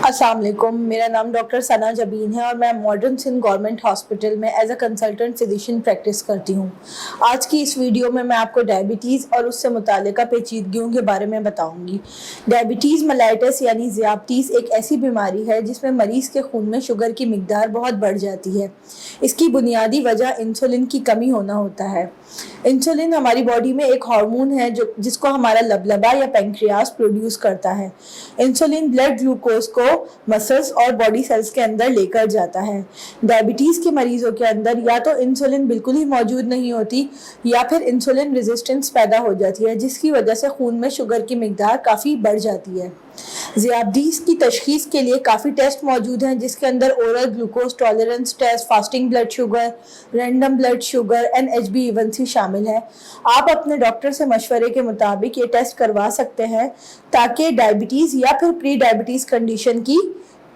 अस्सलाम वालेकुम। मेरा नाम डॉक्टर सना जबीन है और मैं मॉडर्न सिंध गवर्नमेंट हॉस्पिटल में as a consultant physician practice करती हूँ। आज की इस वीडियो में मैं आपको डायबिटीज़ और उससे मुताल्लिका पेचीदगियों के बारे में बताऊँगी। डायबिटीज़ मेलाइटस यानी ज़ियाबतीस एक ऐसी बीमारी है जिसमें मरीज़ के खून में शुगर की मिकदार बहुत बढ़ जाती है। इसकी बुनियादी वजह इंसुलिन की कमी होना होता है। इंसुलिन हमारी बॉडी में एक हार्मोन है जिसको हमारा लबलबा या पेंक्रियास प्रोड्यूस करता है। इंसुलिन ब्लड ग्लूकोज को मसल्स और बॉडी सेल्स के अंदर लेकर जाता है। डायबिटीज़ के मरीजों के अंदर या तो इंसुलिन बिल्कुल ही मौजूद नहीं होती या फिर इंसुलिन रेजिस्टेंस पैदा हो जाती है, जिसकी वजह से खून में शुगर की मिकदार काफ़ी बढ़ जाती है। ज़ियाबतीस की तशखीस के लिए काफ़ी टेस्ट मौजूद हैं, जिसके अंदर oral glucose tolerance test, fasting blood sugar, random blood sugar, NHB1C शामिल है। आप अपने डॉक्टर से मशवरे के मुताबिक ये टेस्ट करवा सकते हैं ताकि डायबिटीज़ या फिर प्री डायबिटीज़ कंडीशन की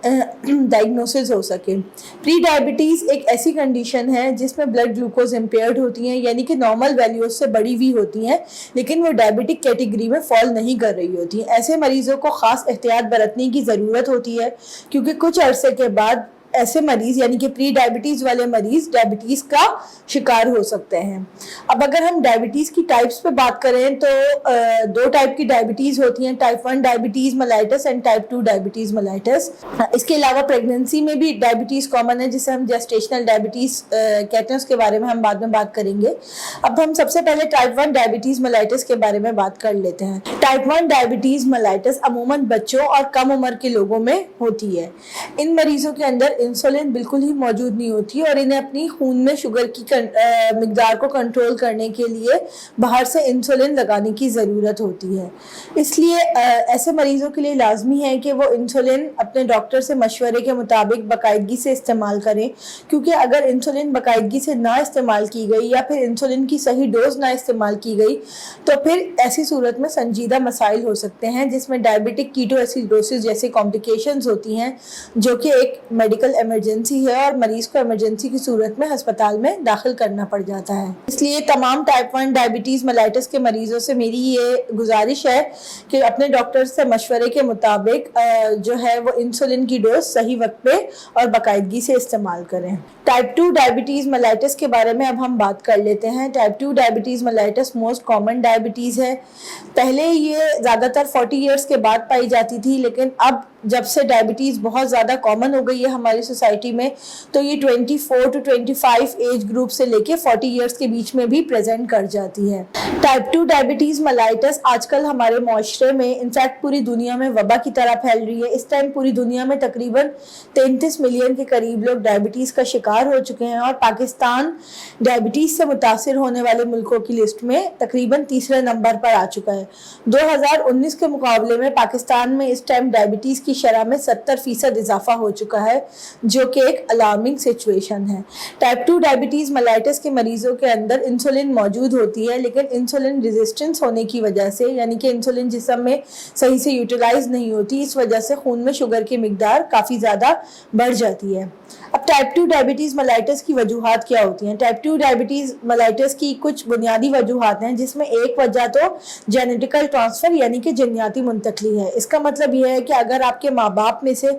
डायग्नोसिस हो सके। प्री डायबिटीज़ एक ऐसी कंडीशन है जिसमें ब्लड ग्लूकोज इम्पेयर्ड होती हैं, यानी कि नॉर्मल वैल्यूज से बड़ी हुई होती हैं, लेकिन वो डायबिटिक कैटेगरी में फॉल नहीं कर रही होती हैं। ऐसे मरीजों को ख़ास एहतियात बरतने की ज़रूरत होती है, क्योंकि कुछ अरसे के बाद ऐसे मरीज़ यानी कि प्री डायबिटीज़ वाले मरीज़ डायबिटीज़ का शिकार हो सकते हैं। अब अगर हम डायबिटीज़ की टाइप्स पे बात करें तो दो टाइप की डायबिटीज़ होती हैं, type 1 diabetes mellitus and type 2 diabetes mellitus. इसके अलावा प्रेगनेंसी में भी डायबिटीज़ कॉमन है, जिसे हम जेस्टेशनल डायबिटीज़ कहते हैं, उसके बारे में हम बाद में बात करेंगे। अब हम सबसे पहले टाइप 1 डायबिटीज़ मेलाइटस के बारे में बात कर लेते हैं। टाइप 1 डायबिटीज़ मेलाइटस अमूमन बच्चों और कम उम्र के लोगों में होती है। इन मरीजों के अंदर इंसुलिन बिल्कुल ही मौजूद नहीं होती और इन्हें अपनी खून में शुगर की मिकदार को कंट्रोल करने के लिए बाहर से इंसुलिन लगाने की ज़रूरत होती है। इसलिए ऐसे मरीजों के लिए लाजमी है कि वो इंसुलिन अपने डॉक्टर से मशवरे के मुताबिक बाकायदगी से इस्तेमाल करें, क्योंकि अगर इंसुलिन बाकायदगी से ना इस्तेमाल की गई या फिर इंसुलिन की सही डोज ना इस्तेमाल की गई तो फिर ऐसी सूरत में संजीदा मसाइल हो सकते हैं, जिसमें डायबिटिक कीटोएसिडोसिस जैसी कॉम्प्लिकेशंस होती हैं, जो कि एक मेडिकल इमरजेंसी है और मरीज को इमरजेंसी की सूरत में अस्पताल में दाखिल करना पड़ जाता है। इसलिए तमाम टाइप 1 डायबिटीज़ मेलाइटस के मरीजों से मेरी ये गुजारिश है कि अपने डॉक्टर से मशवरे के मुताबिक जो है वो इंसुलिन की डोज सही वक्त पे और बाकायदगी से इस्तेमाल करें। टाइप 2 डायबिटीज़ मेलाइटस के बारे में अब हम बात कर लेते हैं। Type 2 diabetes mellitus most common diabetes है। पहले ये ज़्यादातर 40 ईयर्स के बाद पाई जाती थी, लेकिन अब जब से डायबिटीज़ बहुत ज़्यादा कॉमन हो गई है हमारी सोसाइटी में, तो ये 24 to 25 एज ग्रुप से लेके 40 ईयर्स के बीच में भी प्रेजेंट कर जाती है। टाइप 2 डायबिटीज़ मेलाइटस आजकल हमारे माशरे में, इनफैक्ट पूरी दुनिया में वबा की तरह फैल रही है। इस टाइम पूरी दुनिया में तकरीबन 33 मिलियन के करीब लोग डायबिटीज़ का शिकार हो चुके हैं और पाकिस्तान डायबिटीज़ से मुतासिर होने वाले मुल्कों की लिस्ट में तकरीबन तीसरे नंबर पर आ चुका है। 2019 के मुकाबले में पाकिस्तान में इस टाइम डायबिटीज़ की शरह में 70% इजाफा हो चुका है, जो कि एक अलार्मिंग सिचुएशन है। टाइप 2 डायबिटीज़ मेलाइटस के मरीजों के अंदर इंसुलिन मौजूद होती है, लेकिन इंसुलिन रेजिस्टेंस होने की वजह से, यानी कि इंसुलिन जिस्म में सही से यूटिलाइज नहीं होती, इस वजह से खून में शुगर की मिकदार काफ़ी ज़्यादा बढ़ जाती है। अब टाइप 2 डायबिटीज़ मेलाइटस की वजूहात क्या होती हैं? टाइप 2 डायबिटीज़ मेलाइटस की कुछ बुनियादी वजूहात हैं, जिसमें एक वजह तो जेनेटिकल ट्रांसफ़र यानी कि जन्याती मुंतकली है। इसका मतलब यह है कि अगर आपके माँ बाप में से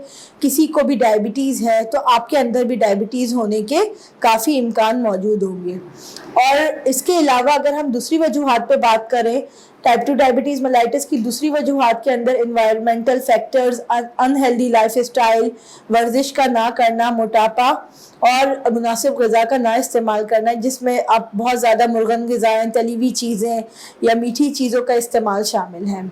किसी को भी डायबिटीज़ है तो आपके अंदर भी डायबिटीज़ होने के काफ़ी इम्कान मौजूद होंगे। और इसके अलावा अगर हम दूसरी वजूहात पे बात करें, टाइप 2 डायबिटीज़ मेलाइटस की दूसरी वजूहात के अंदर environmental factors, unhealthy life style, वर्जिश का ना करना, मोटापा और मुनासिब ग़िज़ा का ना इस्तेमाल करना, जिसमें अब बहुत ज़्यादा मुर्गन ग़िज़ाएँ, तली हुई चीज़ें या मीठी चीज़ों का इस्तेमाल शामिल है।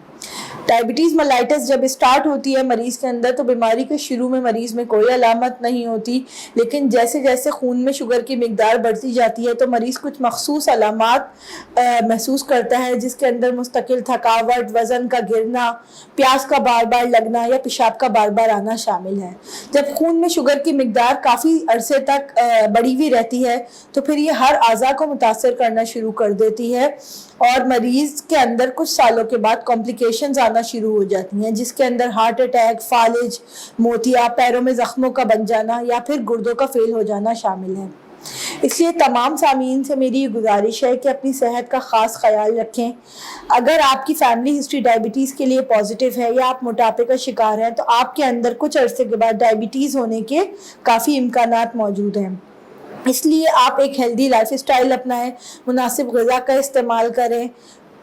डायबिटीज़ मेलाइटस जब स्टार्ट होती है मरीज़ के अंदर तो बीमारी के शुरू में मरीज़ में कोई अलामत नहीं होती, लेकिन जैसे जैसे खून में शुगर की मिकदार बढ़ती जाती है तो मरीज़ कुछ मखसूस अलामात महसूस करता है, जिसके अंदर मुस्तकिल थकावट, वज़न का गिरना, प्यास का बार बार लगना या पेशाब का बार बार आना शामिल है। जब खून में शुगर की मिकदार काफ़ी अरसे तक बढ़ी हुई रहती है तो फिर ये हर आज़ा को मुतासर करना शुरू कर देती है और मरीज़ के अंदर कुछ सालों के बाद कॉम्प्लिकेशंस आना शुरू हो जाती हैं, जिसके अंदर हार्ट अटैक, फालिज, मोतिया, पैरों में ज़ख्मों का बन जाना या फिर गुर्दों का फेल हो जाना शामिल है। اس لیے تمام سامعین سے میری یہ گزارش ہے کہ اپنی صحت کا خاص خیال رکھیں۔ اگر آپ کی فیملی ہسٹری ڈائبٹیز کے لیے پازیٹیو ہے یا آپ موٹاپے کا شکار ہیں تو آپ کے اندر کچھ عرصے کے بعد ڈائبٹیز ہونے کے کافی امکانات موجود ہیں۔ اس لیے آپ ایک ہیلدی لائف اسٹائل اپنائیں، مناسب غذا کا استعمال کریں،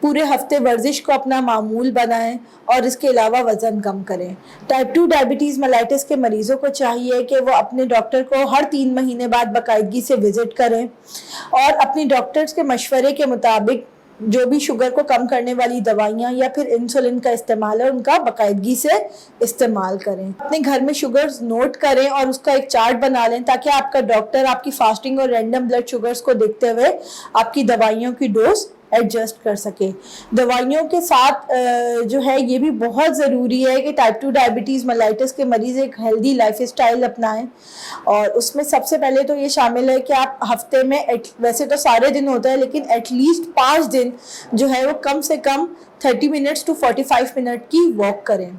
پورے ہفتے ورزش کو اپنا معمول بنائیں اور اس کے علاوہ وزن کم کریں۔ ٹائپ 2 ڈائبٹیز ملائٹس کے مریضوں کو چاہیے کہ وہ اپنے ڈاکٹر کو ہر 3 مہینے بعد باقاعدگی سے وزٹ کریں اور اپنی ڈاکٹرز کے مشورے کے مطابق جو بھی شوگر کو کم کرنے والی دوائیاں یا پھر انسولین کا استعمال ہے ان کا باقاعدگی سے استعمال کریں۔ اپنے گھر میں شوگرز نوٹ کریں اور اس کا ایک چارٹ بنا لیں تاکہ آپ کا ڈاکٹر آپ کی فاسٹنگ اور رینڈم بلڈ شوگرز کو دیکھتے ہوئے آپ کی دوائیوں کی ڈوز ایڈجسٹ کر سکے۔ دوائیوں کے ساتھ جو ہے یہ بھی بہت ضروری ہے کہ ٹائپ 2 ڈائبٹیز ملائٹس کے مریض ایک ہیلدی لائف اسٹائل اپنائیں، اور اس میں سب سے پہلے تو یہ شامل ہے کہ آپ ہفتے میں ویسے تو سارے دن ہوتا ہے لیکن ایٹ لیسٹ 5 دن جو ہے وہ کم سے کم 30 منٹس to 45 منٹ کی واک کریں۔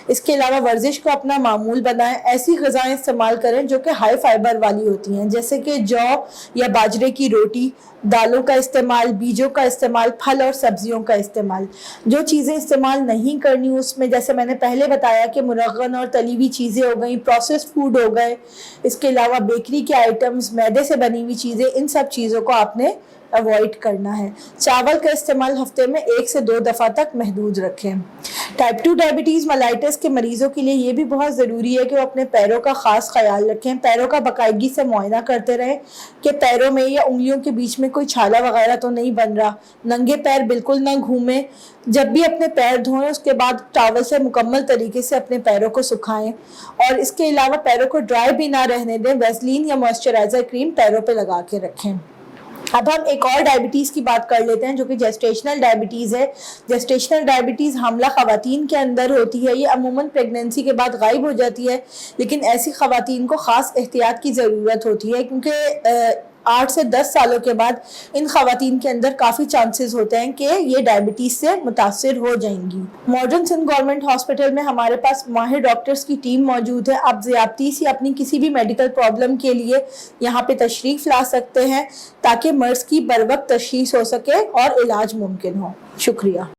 اس کے علاوہ ورزش کو اپنا معمول بنائیں، ایسی غذائیں استعمال کریں جو کہ ہائی فائبر والی ہوتی ہیں، جیسے کہ جو یا باجرے کی روٹی، دالوں کا استعمال، بیجوں کا استعمال، پھل اور سبزیوں کا استعمال۔ جو چیزیں استعمال نہیں کرنی اس میں جیسے میں نے پہلے بتایا کہ مرغن اور تلی ہوئی چیزیں ہو گئیں، پروسیسڈ فوڈ ہو گئے، اس کے علاوہ بیکری کے آئٹمز، میدے سے بنی ہوئی چیزیں، ان سب چیزوں کو آپ نے اوائڈ کرنا ہے۔ چاول کا استعمال ہفتے میں 1 سے 2 دفعہ تک محدود رکھیں۔ ٹائپ 2 ڈائبٹیز ملائٹس کے مریضوں کے لیے یہ بھی بہت ضروری ہے کہ وہ اپنے پیروں کا خاص خیال رکھیں، پیروں کا باقاعدگی سے معائنہ کرتے رہیں کہ پیروں میں یا انگلیوں کے بیچ میں کوئی چھالا وغیرہ تو نہیں بن رہا، ننگے پیر بالکل نہ گھومیں۔ جب بھی اپنے پیر دھوئیں اس کے بعد ٹاول سے مکمل طریقے سے اپنے پیروں کو سکھائیں، اور اس کے علاوہ پیروں کو ڈرائی بھی نہ رہنے دیں، ویزلین یا موئسچرائزر کریم پیروں پہ لگا کے رکھیں۔ اب ہم ایک اور ڈائبٹیز کی بات کر لیتے ہیں جو کہ جیسٹیشنل ڈائبٹیز ہے۔ جیسٹیشنل ڈائبٹیز حاملہ خواتین کے اندر ہوتی ہے، یہ عموماً پریگننسی کے بعد غائب ہو جاتی ہے، لیکن ایسی خواتین کو خاص احتیاط کی ضرورت ہوتی ہے کیونکہ 8 سے 10 سالوں کے بعد ان خواتین کے اندر کافی چانسز ہوتے ہیں کہ یہ ڈائبٹیز سے متاثر ہو جائیں گی۔ ماڈرن سندھ گورنمنٹ ہاسپٹل میں ہمارے پاس ماہر ڈاکٹرز کی ٹیم موجود ہے۔ آپ ذیابطیس یا اپنی کسی بھی میڈیکل پرابلم کے لیے یہاں پہ تشریف لا سکتے ہیں تاکہ مرض کی بروقت تشخیص ہو سکے اور علاج ممکن ہو۔ شکریہ۔